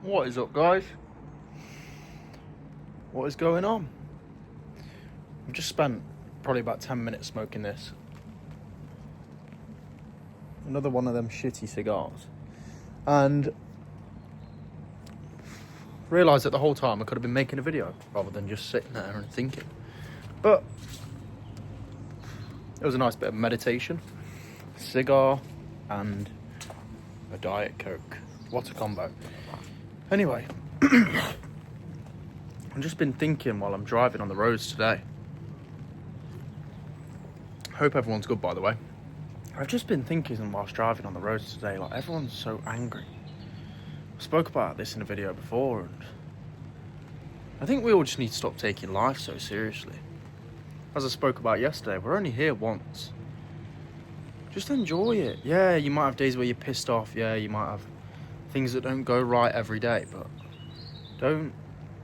What is up, guys? What is going on? I've just spent probably about 10 minutes smoking this. Another one of them shitty cigars. And realised that the whole time I could have been making a video rather than just sitting there and thinking. But it was a nice bit of meditation, a cigar, and a Diet Coke. What a combo. Anyway, I've just been thinking while I'm driving on the roads today. Hope everyone's good, by the way. I've just been thinking whilst driving on the roads today, like, everyone's so angry. I spoke about this in a video before, and I think we all just need to stop taking life so seriously. As I spoke about yesterday, we're only here once. Just enjoy it. Yeah, you might have days where you're pissed off. Yeah, you might have things that don't go right every day, but don't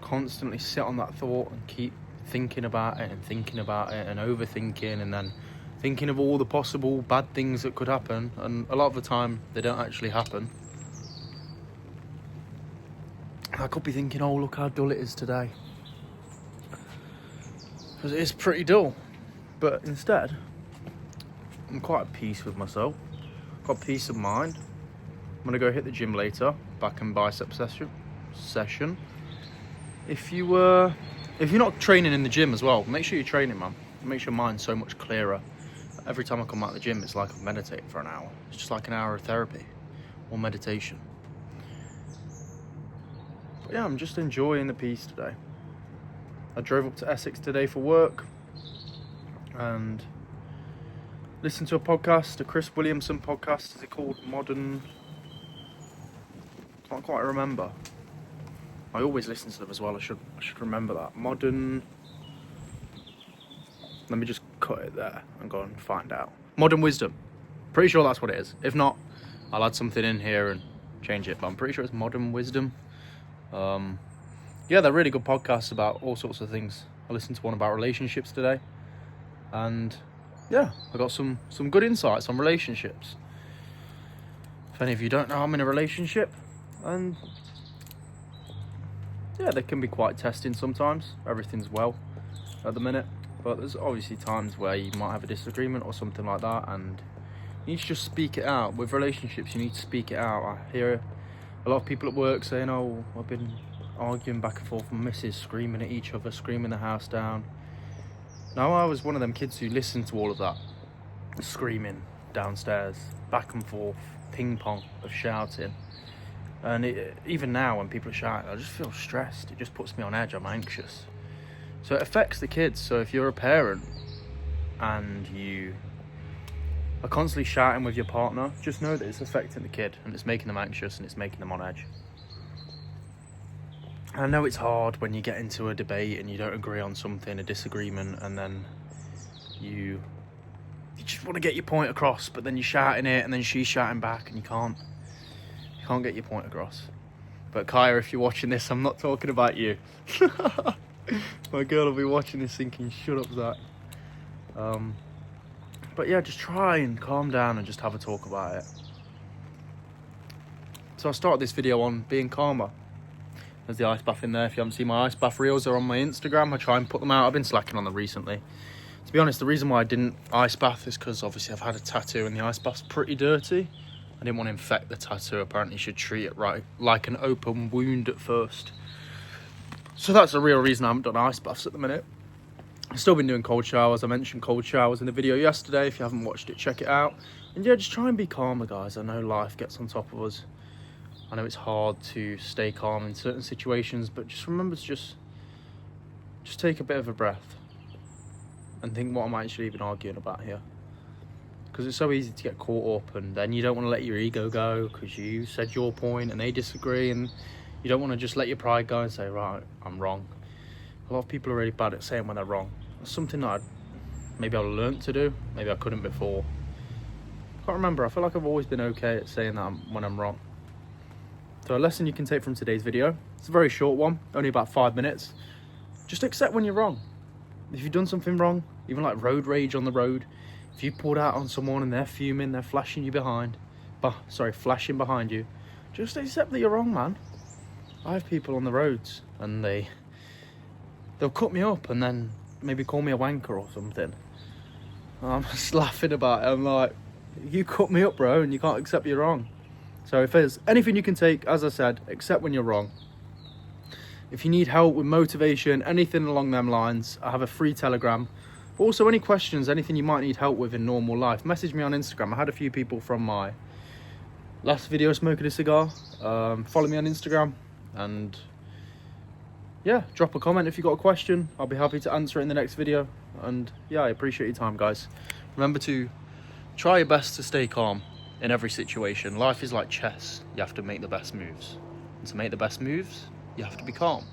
constantly sit on that thought and keep thinking about it and overthinking and then thinking of all the possible bad things that could happen, and a lot of the time they don't actually happen. I could be thinking, oh, look how dull it is today, because it is pretty dull, but instead I'm quite at peace with myself, got peace of mind. I'm gonna go hit the gym later, back and bicep session. If you're not training in the gym as well, make sure you're training, man. It makes your mind so much clearer. Every time I come out of the gym, it's like I've meditated for an hour. It's just like an hour of therapy or meditation. But yeah, I'm just enjoying the peace today. I drove up to Essex today for work and listened to a podcast, a Chris Williamson podcast. Is it called Modern? Can't quite remember. I always listen to them as well. I should remember that. Modern. Let me just cut it there and go and find out. Modern Wisdom. Pretty sure that's what it is. If not, I'll add something in here and change it. But I'm pretty sure it's Modern Wisdom. Yeah, they're really good podcasts about all sorts of things. I listened to one about relationships today, and yeah, I got some good insights on relationships. If any of you don't know, I'm in a relationship, and yeah, they can be quite testing sometimes. Everything's well at the minute, but there's obviously times where you might have a disagreement or something like that, and you need to just speak it out. With relationships, you need to speak it out. I hear a lot of people at work saying, oh, I've been arguing back and forth with my missus, screaming at each other, screaming the house down. Now, I was one of them kids who listened to all of that screaming downstairs, back and forth, ping pong of shouting. And even now when people are shouting, I just feel stressed. It just puts me on edge. I'm anxious. So it affects the kids. So if you're a parent and you are constantly shouting with your partner, just know that it's affecting the kid and it's making them anxious and it's making them on edge. I know it's hard when you get into a debate and you don't agree on something, a disagreement, and then you just want to get your point across, but then you're shouting it and then she's shouting back and you can't get your point across. But Kaya, if you're watching this, I'm not talking about you. My girl will be watching this thinking, shut up, Zach. But yeah, just try and calm down and just have a talk about it. So I started this video on being calmer. There's the ice bath in there. If you haven't seen my ice bath reels, they're on my Instagram. I try and put them out. I've been slacking on them recently. To be honest, the reason why I didn't ice bath is because obviously I've had a tattoo and the ice bath's pretty dirty. I didn't want to infect the tattoo. Apparently you should treat it right, like an open wound at first. So that's the real reason I haven't done ice baths at the minute. I've still been doing cold showers. I mentioned cold showers in the video yesterday. If you haven't watched it, check it out. And yeah, just try and be calmer, guys. I know life gets on top of us. I know it's hard to stay calm in certain situations, but just remember to just take a bit of a breath and think, what am I actually even arguing about here? Because it's so easy to get caught up, and then you don't want to let your ego go because you said your point and they disagree, and you don't want to just let your pride go and say, right, I'm wrong. A lot of people are really bad at saying when they're wrong. That's something that maybe I learned to do, maybe I couldn't before. I can't remember. I feel like I've always been okay at saying that when I'm wrong. So a lesson you can take from today's video, it's a very short one, only about 5 minutes. Just accept when you're wrong. If you've done something wrong, even like road rage on the road, if you pulled out on someone and they're fuming, they're flashing behind you, just accept that you're wrong, man. I have people on the roads and they'll cut me up and then maybe call me a wanker or something. I'm just laughing about it. I'm like, you cut me up, bro, and you can't accept you're wrong. So if there's anything you can take, as I said, accept when you're wrong. If you need help with motivation, anything along them lines, I have a free Telegram. But also any questions, anything you might need help with in normal life, message me on Instagram. I had a few people from my last video smoking a cigar. Follow me on Instagram, and yeah, drop a comment if you've got a question. I'll be happy to answer it in the next video. And yeah, I appreciate your time, guys. Remember to try your best to stay calm in every situation. Life is like chess. You have to make the best moves. And to make the best moves, you have to be calm.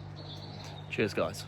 Cheers, guys.